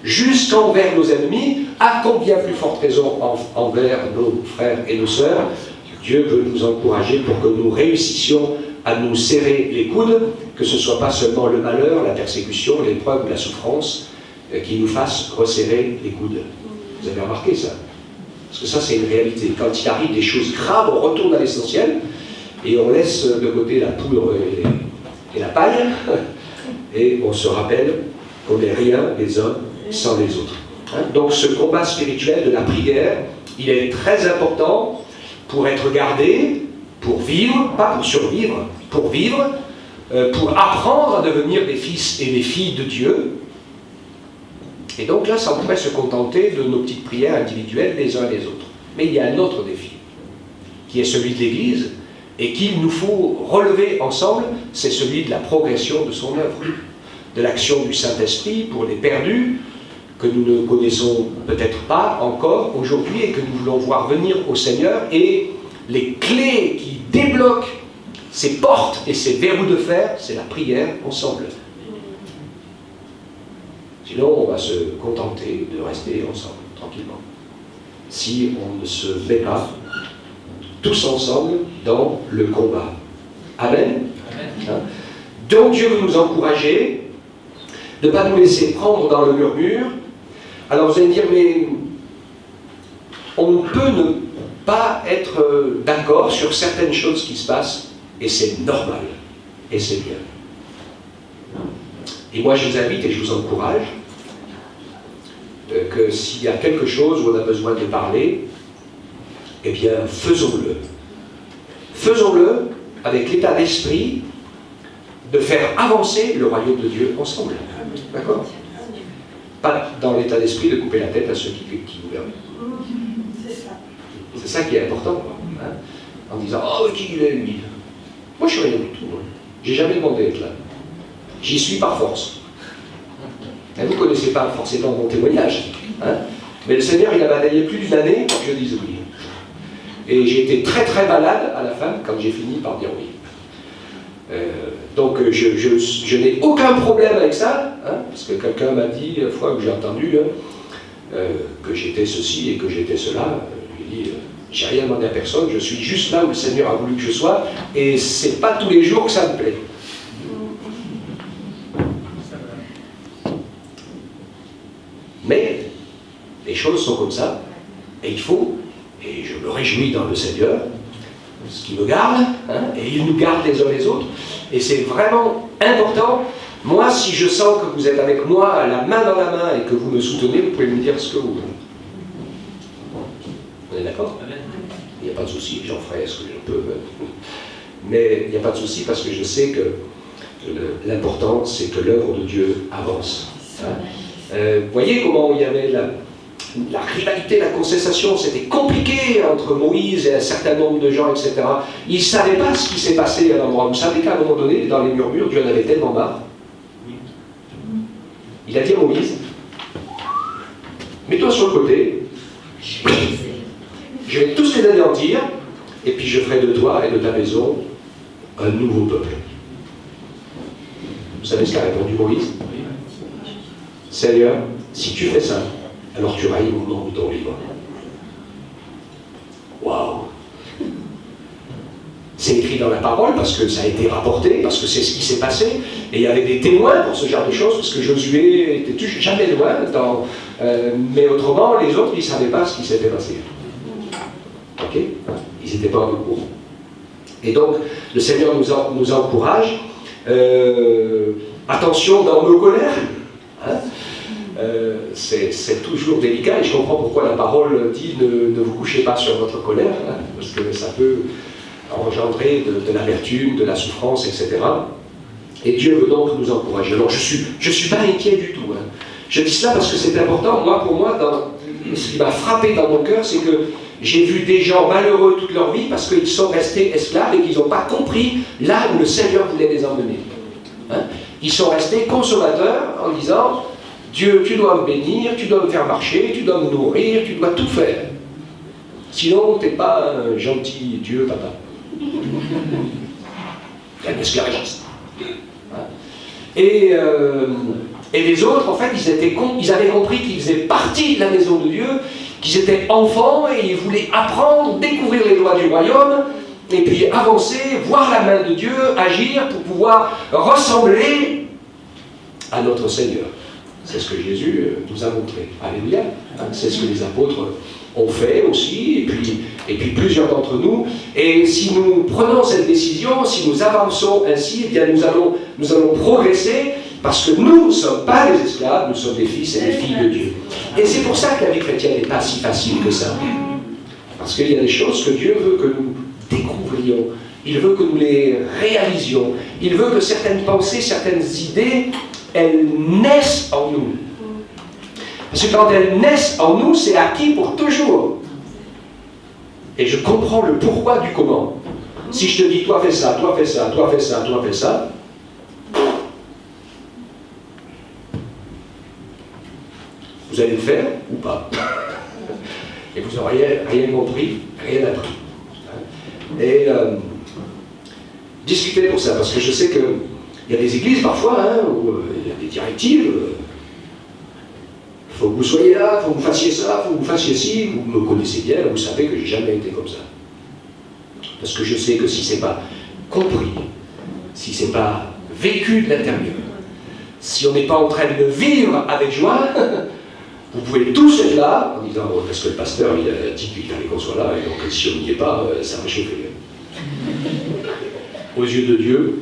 jusqu'envers nos ennemis, à combien plus forte raison envers nos frères et nos sœurs. Dieu veut nous encourager pour que nous réussissions à nous serrer les coudes, que ce ne soit pas seulement le malheur, la persécution, l'épreuve, la souffrance, qui nous fasse resserrer les coudes. Vous avez remarqué ça? Parce que ça, c'est une réalité. Quand il arrive des choses graves, on retourne à l'essentiel, et on laisse de côté la poudre et la paille, et on se rappelle qu'on n'est rien, les uns, sans les autres. Donc ce combat spirituel de la prière, il est très important pour être gardé, pour vivre, pas pour survivre, pour vivre, pour apprendre à devenir des fils et des filles de Dieu. Et donc là, ça pourrait se contenter de nos petites prières individuelles les uns les autres. Mais il y a un autre défi, qui est celui de l'Église, et qu'il nous faut relever ensemble, c'est celui de la progression de son œuvre, de l'action du Saint-Esprit pour les perdus, que nous ne connaissons peut-être pas encore aujourd'hui et que nous voulons voir venir au Seigneur, et les clés qui débloquent ces portes et ces verrous de fer, c'est la prière ensemble. Sinon, on va se contenter de rester ensemble, tranquillement. Si on ne se met pas tous ensemble dans le combat. Amen. Amen. Donc Dieu veut nous encourager de ne pas nous laisser prendre dans le murmure. Alors vous allez me dire, mais on peut ne pas être d'accord sur certaines choses qui se passent, et c'est normal, et c'est bien. Et moi je vous invite et je vous encourage que s'il y a quelque chose où on a besoin de parler, eh bien faisons-le. Faisons-le avec l'état d'esprit de faire avancer le royaume de Dieu ensemble. D'accord? Pas dans l'état d'esprit de couper la tête à ceux qui gouvernent. C'est ça qui est important. Hein? En disant, oh, qui il est lui? Moi je suis rien du tout. J'ai jamais demandé d'être là. J'y suis par force. Et vous ne connaissez pas forcément mon témoignage. Hein? Mais le Seigneur, il a bataillé plus d'une année pour que je dise oui. Et j'ai été très très malade à la fin quand j'ai fini par dire oui. Donc je n'ai aucun problème avec ça, hein, parce que quelqu'un m'a dit, la fois que j'ai entendu, que j'étais ceci et que j'étais cela. Je lui dis, j'ai rien demandé à personne, je suis juste là où le Seigneur a voulu que je sois, et c'est pas tous les jours que ça me plaît. Mais les choses sont comme ça, et il faut, et je me réjouis dans le Seigneur, ce qui me garde, hein, et il nous garde les uns les autres, et c'est vraiment important. Moi, si je sens que vous êtes avec moi, la main dans la main, et que vous me soutenez, vous pouvez me dire ce que vous voulez. On est d'accord? Il n'y a pas de souci, j'en ferai ce que je peux. Mais il n'y a pas de souci parce que je sais que l'important, c'est que l'œuvre de Dieu avance. Hein? Vous voyez comment il y avait la rivalité, la contestation, c'était compliqué entre Moïse et un certain nombre de gens, etc. Ils ne savaient pas ce qui s'est passé à l'endroit. Vous savez qu'à un moment donné, dans les murmures, Dieu en avait tellement marre. Il a dit à Moïse, mets-toi sur le côté, je vais tous les anéantir, et puis je ferai de toi et de ta maison un nouveau peuple. Vous savez ce qu'a répondu Moïse? Seigneur, si tu fais ça, alors tu railles mon nom de ton livre. Waouh! C'est écrit dans la parole parce que ça a été rapporté, parce que c'est ce qui s'est passé, et il y avait des témoins pour ce genre de choses, parce que Josué était jamais loin, mais autrement, les autres, ils ne savaient pas ce qui s'était passé. Ok? Ils n'étaient pas au courant. Et donc, le Seigneur nous encourage. Attention dans nos colères. Hein? C'est toujours délicat, et je comprends pourquoi la parole dit ne vous couchez pas sur votre colère, hein, parce que ça peut engendrer de l'amertume, de la souffrance, etc. Et Dieu veut donc nous encourager. Alors je suis pas inquiet du tout. Hein. Je dis cela parce que c'est important. Pour moi, ce qui m'a frappé dans mon cœur, c'est que j'ai vu des gens malheureux toute leur vie parce qu'ils sont restés esclaves et qu'ils n'ont pas compris là où le Seigneur voulait les emmener. Hein? Ils sont restés consommateurs en disant « Dieu, tu dois me bénir, tu dois me faire marcher, tu dois me nourrir, tu dois tout faire. Sinon, tu n'es pas un gentil Dieu, papa. » Un esclavagiste. Hein? Et les autres, en fait, ils avaient compris qu'ils faisaient partie de la maison de Dieu, qu'ils étaient enfants et ils voulaient apprendre, découvrir les lois du royaume, et puis avancer, voir la main de Dieu, agir pour pouvoir ressembler à notre Seigneur. C'est ce que Jésus nous a montré. Alléluia. C'est ce que les apôtres ont fait aussi, et puis plusieurs d'entre nous. Et si nous prenons cette décision, si nous avançons ainsi, eh bien nous allons progresser, parce que nous ne sommes pas des esclaves, nous sommes des fils et des filles de Dieu. Et c'est pour ça que la vie chrétienne n'est pas si facile que ça. Parce qu'il y a des choses que Dieu veut que nous découvrions. Il veut que nous les réalisions. Il veut que certaines pensées, certaines idées, elles naissent en nous. Parce que quand elles naissent en nous, c'est acquis pour toujours. Et je comprends le pourquoi du comment. Si je te dis, toi fais ça, toi fais ça, toi fais ça, toi fais ça, vous allez le faire ou pas? Et vous n'aurez rien compris, rien appris. Et discutez pour ça, parce que je sais qu'il y a des églises parfois où il y a des directives. Il faut que vous soyez là, il faut que vous fassiez ça, il faut que vous fassiez ci. Vous me connaissez bien, vous savez que je n'ai jamais été comme ça. Parce que je sais que si ce n'est pas compris, si ce n'est pas vécu de l'intérieur, si on n'est pas en train de le vivre avec joie, vous pouvez tous être là en disant oh, parce que le pasteur il a dit qu'il fallait qu'on soit là, et donc si on n'y est pas, ça va chauffer. Aux yeux de Dieu,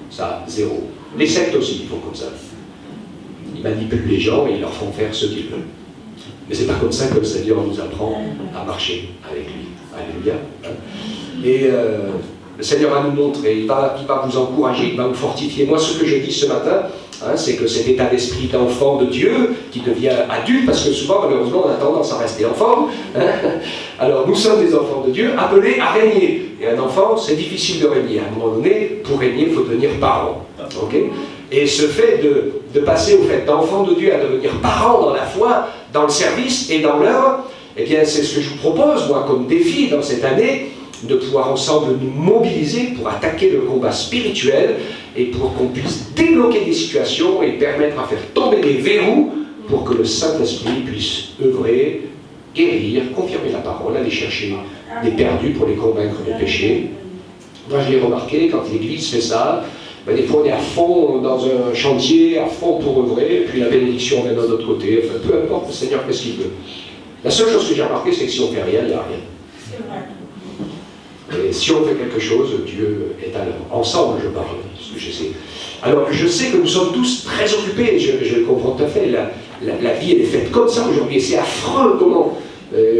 ça, zéro. Les sectes aussi, ils font comme ça. Ils manipulent les gens et ils leur font faire ce qu'ils veulent. Mais c'est pas comme ça que le Seigneur nous apprend à marcher avec lui. Alléluia. Et le Seigneur va nous montrer, il va vous encourager, il va vous fortifier. Moi, ce que je dis ce matin, c'est que cet état d'esprit d'enfant de Dieu qui devient adulte, parce que souvent, malheureusement, on a tendance à rester enfant. Alors, nous sommes des enfants de Dieu appelés à régner. Et un enfant, c'est difficile de régner. À un moment donné, pour régner, il faut devenir parent. Okay? Et ce fait de passer au fait d'enfant de Dieu à devenir parent dans la foi, dans le service et dans l'œuvre, eh bien, c'est ce que je vous propose, moi, comme défi dans cette année, de pouvoir ensemble nous mobiliser pour attaquer le combat spirituel et pour qu'on puisse débloquer des situations et permettre à faire tomber les verrous pour que le Saint-Esprit puisse œuvrer, guérir, confirmer la parole, aller chercher des perdus pour les convaincre de péché. Moi, je l'ai remarqué, quand l'Église fait ça, ben, des fois on est à fond dans un chantier, à fond pour œuvrer, puis la bénédiction vient de l'autre côté. Enfin, peu importe, le Seigneur fait ce qu'il veut. La seule chose que j'ai remarqué, c'est que si on ne fait rien, il n'y a rien. Et si on fait quelque chose, Dieu est à l'œuvre. Ensemble, je parle, parce que j'essaie. Alors, je sais que nous sommes tous très occupés, je le comprends tout à fait. La vie, elle est faite comme ça aujourd'hui, et c'est affreux comment,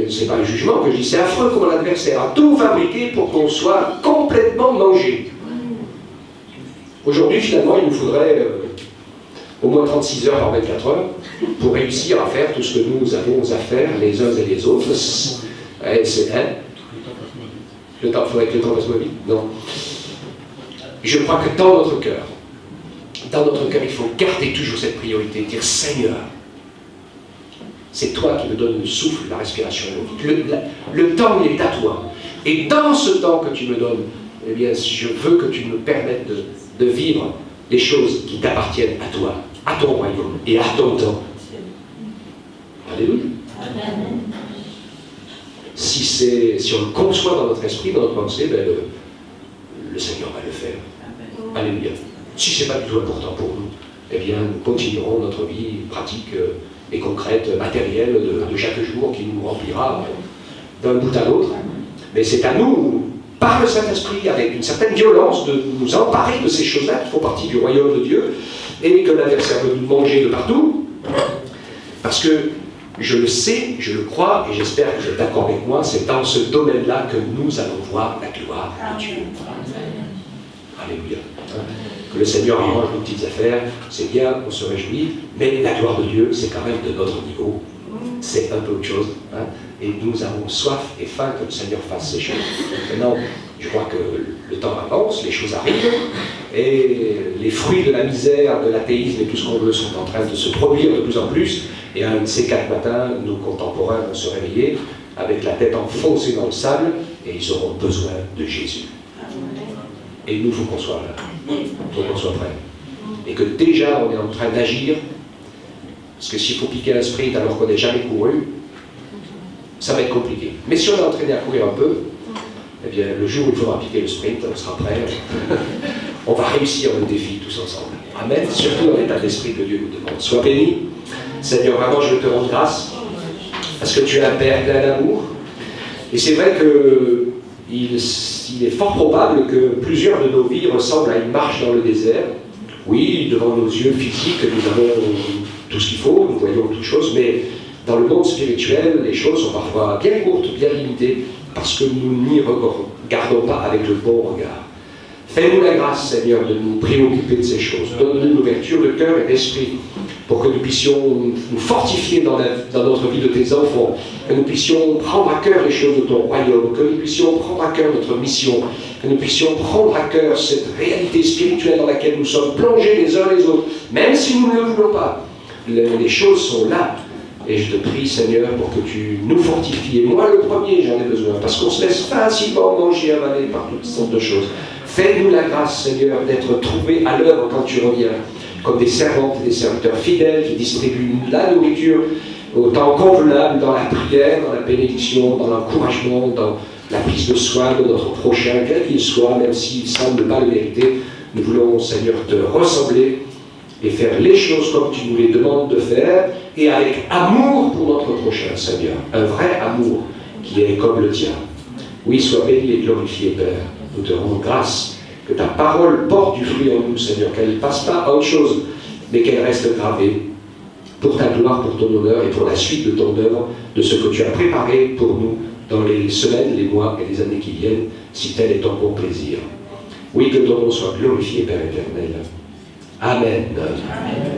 c'est pas un jugement que je dis, c'est affreux comment l'adversaire a tout fabriqué pour qu'on soit complètement mangé. Aujourd'hui, finalement, il nous faudrait au moins 36 heures par 24 heures pour réussir à faire tout ce que nous avons à faire les uns et les autres. C'est le temps, il faudrait que le temps passe moins vite. Non. Je crois que dans notre cœur, il faut garder toujours cette priorité, dire Seigneur, c'est toi qui me donnes le souffle, la respiration et le vie. Le temps, il est à toi. Et dans ce temps que tu me donnes, eh bien, je veux que tu me permettes de vivre les choses qui t'appartiennent à toi, à ton royaume et à ton temps. Alléluia. Si on le conçoit dans notre esprit, dans notre pensée, ben le Seigneur va le faire. Alléluia. Si ce n'est pas du tout important pour nous, eh bien, nous continuerons notre vie pratique et concrète, matérielle de chaque jour qui nous remplira d'un bout à l'autre. Mais c'est à nous, par le Saint-Esprit, avec une certaine violence, de nous emparer de ces choses-là qui font partie du royaume de Dieu et que l'adversaire veut nous manger de partout. Parce que je le sais, je le crois, et j'espère que vous êtes d'accord avec moi, c'est dans ce domaine-là que nous allons voir la gloire de Dieu. Alléluia. Que le Seigneur arrange nos petites affaires, c'est bien, on se réjouit, mais la gloire de Dieu, c'est quand même de notre niveau. C'est un peu autre chose. Hein, et nous avons soif et faim que le Seigneur fasse ces choses. Maintenant, je crois que le temps avance, les choses arrivent, et les fruits de la misère, de l'athéisme et tout ce qu'on veut sont en train de se produire de plus en plus. Et un de ces 4 matins, nos contemporains vont se réveiller avec la tête enfoncée dans le sable, et ils auront besoin de Jésus. Et nous, il faut qu'on soit là. Il faut qu'on soit prêts. Et que déjà, on est en train d'agir. Parce que s'il faut piquer un sprint alors qu'on n'est jamais couru, ça va être compliqué. Mais si on est entraîné à courir un peu, eh bien, le jour où il faudra piquer le sprint, on sera prêt. On va réussir le défi tous ensemble. Amen. Surtout dans l'état d'esprit que Dieu nous demande. Sois béni. Seigneur, vraiment, je te rends grâce. Parce que tu es un Père plein d'amour. Et c'est vrai que il est fort probable que plusieurs de nos vies ressemblent à une marche dans le désert. Oui, devant nos yeux physiques, nous avons tout ce qu'il faut, nous voyons toutes choses, mais dans le monde spirituel, les choses sont parfois bien courtes, bien limitées, parce que nous n'y regardons pas avec le bon regard. Fais-nous la grâce, Seigneur, de nous préoccuper de ces choses. Donne-nous une ouverture de cœur et d'esprit pour que nous puissions nous fortifier dans notre vie de tes enfants, que nous puissions prendre à cœur les choses de ton royaume, que nous puissions prendre à cœur notre mission, que nous puissions prendre à cœur cette réalité spirituelle dans laquelle nous sommes plongés les uns les autres, même si nous ne le voulons pas. Les choses sont là. Et je te prie, Seigneur, pour que tu nous fortifies. Et moi, le premier, j'en ai besoin, parce qu'on se laisse facilement manger et avaler par toutes sortes de choses. Fais-nous la grâce, Seigneur, d'être trouvés à l'œuvre quand tu reviens, comme des servantes et des serviteurs fidèles qui distribuent la nourriture au temps convenable dans la prière, dans la bénédiction, dans l'encouragement, dans la prise de soin de notre prochain, quel qu'il soit, même s'il ne semble pas le mériter. Nous voulons, Seigneur, te ressembler et faire les choses comme tu nous les demandes de faire, et avec amour pour notre prochain, Seigneur. Un vrai amour qui est comme le tien. Oui, sois béni et glorifié, Père. Nous te rendons grâce que ta parole porte du fruit en nous, Seigneur, qu'elle ne passe pas à autre chose, mais qu'elle reste gravée pour ta gloire, pour ton honneur et pour la suite de ton œuvre, de ce que tu as préparé pour nous dans les semaines, les mois et les années qui viennent, si tel est ton bon plaisir. Oui, que ton nom soit glorifié, Père éternel. Amen. Amen.